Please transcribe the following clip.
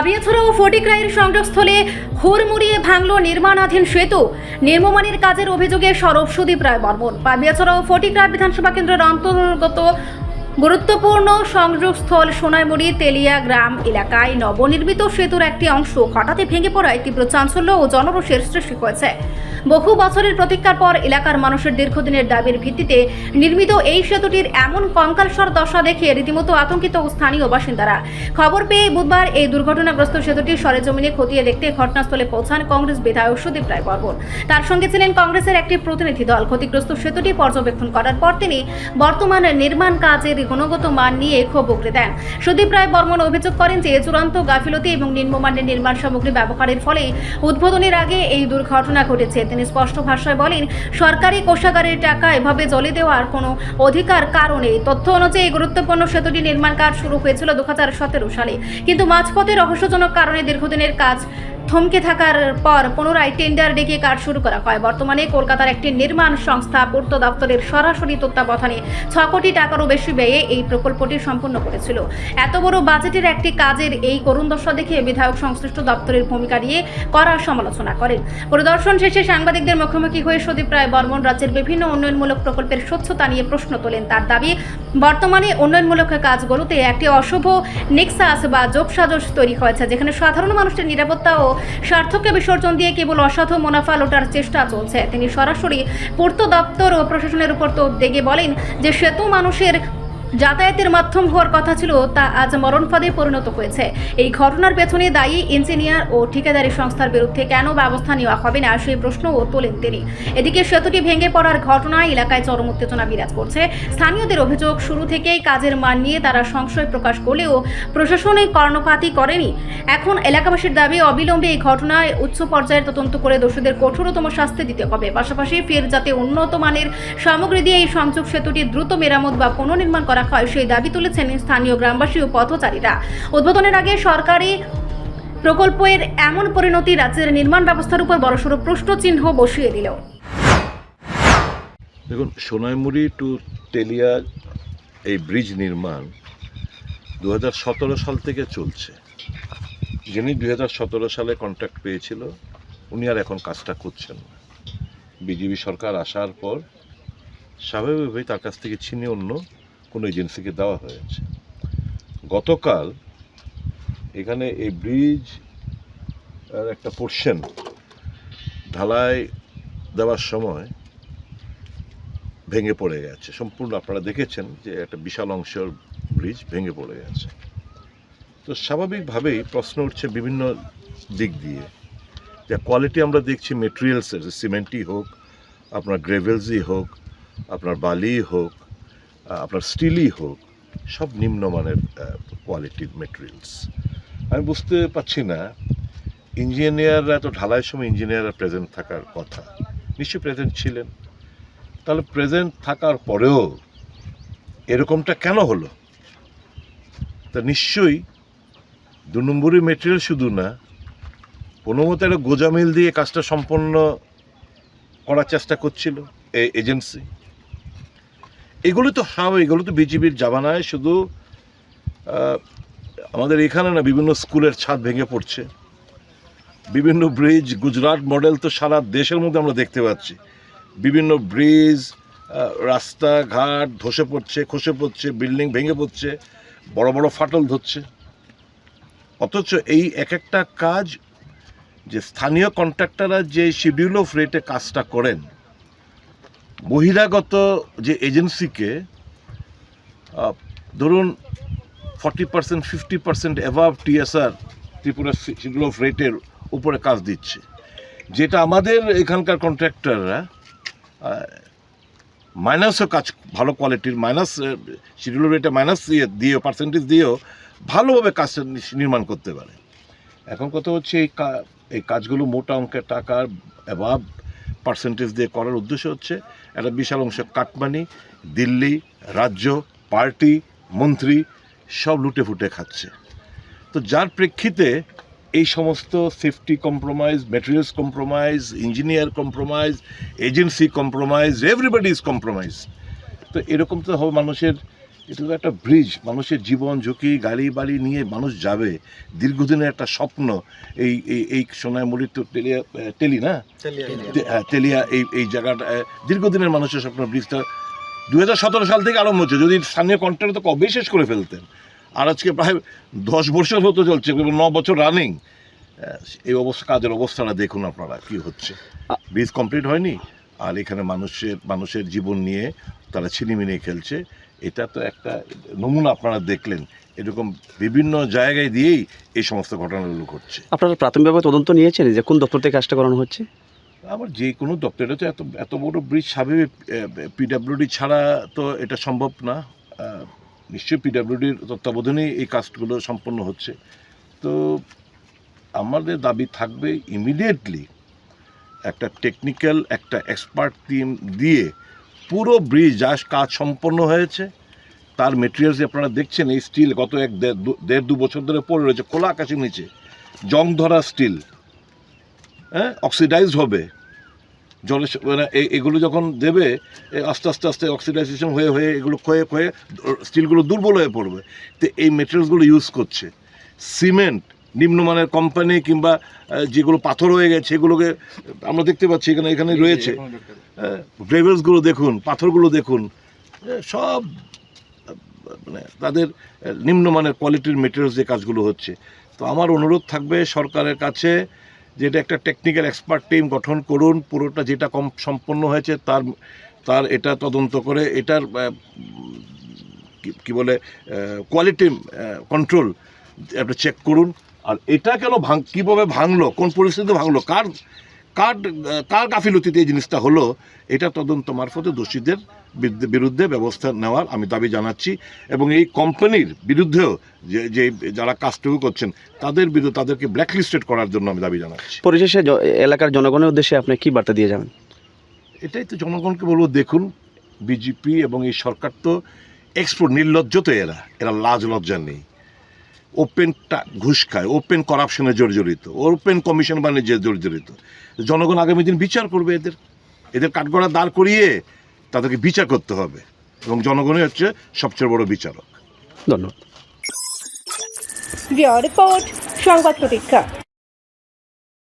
পাবিয়াছড়া ও ফটিকরাইয়ের সংযোগস্থলে হুড়মুড়িয়ে ভাঙল নির্মাণাধীন সেতু। নির্মাণের কাজের অভিযোগে সরব সুদীপ রায় বর্মন। পাবিয়াছড়া ও ফটিকরাই বিধানসভা কেন্দ্রের অন্তর্গত গুরুত্বপূর্ণ সংযোগস্থল সোনাইমুড়ি তেলিয়া গ্রাম এলাকায় নবনির্মিত সেতুর একটি অংশ হঠাৎই ভেঙে পড়ায় তীব্র চাঞ্চল্য ও জনরোষের সৃষ্টি হয়েছে। বহু বছরের প্রতীক্ষার পর এলাকার মানুষের দীর্ঘদিনের দাবির ভিত্তিতে নির্মিত এই সেতুটির এমন কঙ্কালসার দশা দেখে রীতিমতো আতঙ্কিত স্থানীয় বাসিন্দারা। খবর পেয়ে বুধবার এই দুর্ঘটনাগ্রস্ত সেতুটি সরেজমিনে খতিয়ে দেখতে ঘটনাস্থলে পৌঁছান কংগ্রেস বিধায়ক সুদীপ রায় বর্মন। তার সঙ্গে ছিলেন কংগ্রেসের একটি প্রতিনিধি দল। ক্ষতিগ্রস্ত সেতুটি পর্যবেক্ষণ করার পর তিনি বর্তমান নির্মাণ কাজের গুণগত মান নিয়ে ক্ষোভ উগরে দেন। সুদীপ রায় বর্মন অভিযোগ করেন যে চূড়ান্ত গাফিলতি এবং নিম্নমানের নির্মাণ সামগ্রী ব্যবহারের ফলে উদ্বোধনের আগে এই দুর্ঘটনা ঘটেছে। তিনি স্পষ্ট ভাষায় বলেন, সরকারি কোষাগারের টাকা এভাবে জ্বলে দেওয়ার কোনো অধিকার কারণে। তথ্য অনুযায়ী গুরুত্বপূর্ণ সেতুটি নির্মাণ কাজ শুরু হয়েছিল 2017 সালে, কিন্তু মাঝপথে রহস্যজনক কারণে দীর্ঘদিনের কাজ থমকে থাকার পর পুনরায় টেন্ডার ডেকে কাজ শুরু করা হয়। বর্তমানে কলকাতার একটি নির্মাণ সংস্থা পূর্ত দপ্তরের সরাসরি তত্ত্বাবধানে 6 কোটি টাকারও বেশি ব্যয়ে এই প্রকল্পটি সম্পন্ন করেছিল। এত বড় বাজেটের একটি কাজের এই করুণ দশা দেখে বিধায়ক সংশ্লিষ্ট দপ্তরের ভূমিকা নিয়ে কড়া সমালোচনা করেন। পরিদর্শন শেষে সাংবাদিকদের মুখোমুখি হয়ে সুদীপ রায় বর্মন রাজ্যের বিভিন্ন উন্নয়নমূলক প্রকল্পের স্বচ্ছতা নিয়ে প্রশ্ন তোলেন। তার দাবি, বর্তমানে উন্নয়নমূলক কাজগুলোতে একটি অশুভ নেক্সাস বা যোগসাজশ তৈরি হয়েছে, যেখানে সাধারণ মানুষের নিরাপত্তা ও স্বার্থকে বিসর্জন দিয়ে কেবল অসাধু মুনাফা লোটার চেষ্টা চলছে। তিনি সরাসরি পূর্ত দপ্তর ও প্রশাসনের উপর তো দেগে বলেন যে সেতু মানুষের যাতায়াতের মাধ্যম হওয়ার কথা ছিল, তা আজ মরণফাঁদে পরিণত হয়েছে। এই ঘটনার পেছনে দায়ী ইঞ্জিনিয়ার ও ঠিকাদারি সংস্থার বিরুদ্ধে কেন ব্যবস্থা নেওয়া হবে না সেই প্রশ্নও তোলেন তিনি। এদিকে সেতুটি ভেঙে পড়ার ঘটনায় এলাকায় চরম উত্তেজনা বিরাজ করছে। স্থানীয়দের অভিযোগ, শুরু থেকেই কাজের মান নিয়ে তারা সংশয় প্রকাশ করলেও প্রশাসনে কর্ণপাতই করেনি। এখন এলাকাবাসীর দাবি, অবিলম্বে এই ঘটনায় উচ্চ পর্যায়ের তদন্ত করে দোষীদের কঠোরতম শাস্তি দিতে হবে। পাশাপাশি ফের যাতে উন্নত মানের সামগ্রী দিয়ে এই সংযোগ সেতুটি দ্রুত মেরামত বা পুনর্নির্মাণ করা হয় সেই দাবি তুলেছেন স্থানীয় গ্রামবাসী ও পথচারীরা। উদ্বোধনের আগে সরকারি প্রকল্পের এমন পরিণতি রাজ্যের নির্মাণ ব্যবস্থার উপর বড়সড় প্রশ্নচিহ্ন বসিয়ে দিল। দেখুন, সোনাইমুড়ি টু তেলিয়া এই ব্রিজ নির্মাণ 2017 সাল থেকে চলছে। যিনি 2017 সালে কন্ট্রাক্ট পেয়েছিল উনি আর এখন কাজটা করছেন না। বিজেপি সরকার আসার পর স্বাভাবিকভাবেই তার কাছ থেকে ছিনিয়ে অন্য কোনো এজেন্সিকে দেওয়া হয়েছে। গতকাল এখানে এই ব্রিজ আর একটা পোর্শন ঢালাই দেওয়ার সময় ভেঙে পড়ে গেছে সম্পূর্ণ। আপনারা দেখেছেন যে একটা বিশাল অংশের ব্রিজ ভেঙে পড়ে গেছে। তো স্বাভাবিকভাবেই প্রশ্ন উঠছে বিভিন্ন দিক দিয়ে, যা কোয়ালিটি আমরা দেখছি মেটেরিয়ালসের, সিমেন্টই হোক, আপনার গ্রেভেলসই হোক, আপনার বালি হোক, আপনার স্টিলই হোক, সব নিম্নমানের কোয়ালিটির মেটেরিয়ালস। আমি বুঝতে পারছি না, ইঞ্জিনিয়াররা তো ঢালাইয়ের সময় ইঞ্জিনিয়াররা প্রেজেন্ট থাকার কথা, নিশ্চয়ই প্রেজেন্ট ছিলেন। তাহলে প্রেজেন্ট থাকার পরেও এরকমটা কেন হলো? তা নিশ্চয়ই 2 নম্বরই মেটেরিয়াল শুধু না, কোনো মতো একটা গোজামিল দিয়ে কাজটা সম্পন্ন করার চেষ্টা করছিল এই এজেন্সি। এগুলো তো এগুলো তো বিজেপির জামানায় শুধু আমাদের এখানে না, বিভিন্ন স্কুলের ছাদ ভেঙে পড়ছে, বিভিন্ন ব্রিজ, গুজরাট মডেল তো সারা দেশের মধ্যে আমরা দেখতে পাচ্ছি। বিভিন্ন ব্রিজ, রাস্তাঘাট খসে পড়ছে, বিল্ডিং ভেঙে পড়ছে, বড় বড় ফাটল ধরছে। অথচ এই এক একটা কাজ যে স্থানীয় কন্ট্রাক্টররা যে শিডিউল অফ রেটে কাজটা করেন, বহিরাগত যে এজেন্সিকে ধরুন 40%, 50% অ্যাভাব TSR, ত্রিপুরা শিডিউল অফ রেটের উপরে কাজ দিচ্ছে, যেটা আমাদের এখানকার কন্ট্রাক্টররা মাইনাসও কাজ, ভালো কোয়ালিটির মাইনাস শিডিউল রেটে মাইনাস দিয়েও পার্সেন্টেজ দিয়েও ভালোভাবে কাজটা নির্মাণ করতে পারে। এখন কথা হচ্ছে এই কাজগুলো মোটা অঙ্কের টাকার অ্যাভাব পার্সেন্টেজ দিয়ে করার উদ্দেশ্য হচ্ছে একটা বিশাল অংশ কাটমানি দিল্লি, রাজ্য, পার্টি, মন্ত্রী সব লুটে ফুটে খাচ্ছে। তো যার প্রেক্ষিতে এই সমস্ত safety compromise, materials compromise, engineer compromise, agency compromise, everybody is compromise. তো এরকম তো হবে, মানুষের এটা তো একটা ব্রিজ, মানুষের জীবন ঝুঁকি, গাড়ি বাড়ি নিয়ে মানুষ যাবে, দীর্ঘদিনের একটা স্বপ্ন। এই এই এই সোনাইমুড়ির তো তেলিয়া এই জায়গাটা দীর্ঘদিনের মানুষের স্বপ্ন। ব্রিজটা 2017 সাল থেকে আরম্ভ হচ্ছে, যদি স্থানীয় কন্ট্রাক্টর তো কবেই শেষ করে ফেলতেন। আর আজকে প্রায় 10 বছর হতে চলছে, 9 বছর রানিং। এই কাজের অবস্থাটা দেখুন আপনারা কি হচ্ছে। ব্রিজ কমপ্লিট হয়নি, আর এখানে মানুষের জীবন নিয়ে তারা ছিনিমিনি খেলছে। এটা তো একটা নমুনা আপনারা দেখলেন। এরকম বিভিন্ন জায়গায় দিয়েই এই সমস্ত ঘটনাগুলো ঘটছে। আপনারা প্রাথমিকভাবে তদন্ত নিয়েছেন যে কোন দপ্তর থেকে কাজটা করানো হচ্ছে? আমার যে কোনো দপ্তরে তো এত বড় ব্রিজ স্বাভাবিক পিডাব্লিউডি ছাড়া তো এটা সম্ভব না। নিশ্চয়ই পিডাব্লিউডির তত্ত্বাবধানেই এই কাজগুলো সম্পন্ন হচ্ছে। তো আমাদের দাবি থাকবে ইমিডিয়েটলি একটা টেকনিক্যাল একটা এক্সপার্ট টিম দিয়ে পুরো ব্রিজ যা কাজ সম্পন্ন হয়েছে তার মেটেরিয়ালস আপনারা দেখছেন। এই স্টিল গত 1.5-2 বছর ধরে পড়ে রয়েছে খোলা আকাশের নিচে, জং ধরা স্টিল, অক্সিডাইজড হবে জলে, মানে এগুলো যখন দেবে আস্তে আস্তে অক্সিডাইজেশন হয়ে এগুলো ক্ষয়ে স্টিলগুলো দুর্বল হয়ে পড়বে। তো এই মেটেরিয়ালসগুলো ইউজ করছে সিমেন্ট, নিম্নমানের কোম্পানি কিংবা যেগুলো পাথর হয়ে গেছে এগুলোকে আমরা দেখতে পাচ্ছি এখানে রয়েছে। গ্রেভেলসগুলো দেখুন, পাথরগুলো দেখুন, সব মানে তাদের নিম্নমানের কোয়ালিটির মেটেরিয়ালস যে কাজগুলো হচ্ছে। তো আমার অনুরোধ থাকবে সরকারের কাছে, যেটা একটা টেকনিক্যাল এক্সপার্ট টিম গঠন করুন, পুরোটা যেটা সম্পন্ন হয়েছে তার এটা তদন্ত করে এটার কি বলে কোয়ালিটি কন্ট্রোল একটা চেক করুন। আর এটা কেন কীভাবে ভাঙলো, কোন পরিস্থিতিতে ভাঙলো, কার গাফিলতিতে এই জিনিসটা হলো, এটা তদন্ত মারফতে দোষীদের বিরুদ্ধে ব্যবস্থা নেওয়ার আমি দাবি জানাচ্ছি। এবং এই কোম্পানির বিরুদ্ধেও যে যারা কাজটুকু করছেন তাদের বিরুদ্ধে তাদেরকে ব্ল্যাকলিস্টেড করার জন্য আমি দাবি জানাচ্ছি। পরিশেষে এলাকার জনগণের উদ্দেশ্যে আপনি কি বার্তা দিয়ে যাবেন? এটাই তো জনগণকে বলবো, দেখুন বিজেপি এবং এই সরকার তো নির্লজ্জ, তো এরা লাজ লজ্জা নেই, ওপেন ঘুষ খায়, ওপেন করাপশনে জর্জরিত, ওপেন কমিশন বাণিজ্যে জর্জরিত। জনগণ আগামী দিন বিচার করবে, এদের কাঠগড়া দাঁড় করিয়ে তাদেরকে বিচার করতে হবে, এবং জনগণই হচ্ছে সবচেয়ে বড় বিচারক। ধন্যবাদ। রিপোর্ট সংবাদ প্রতীক্ষা।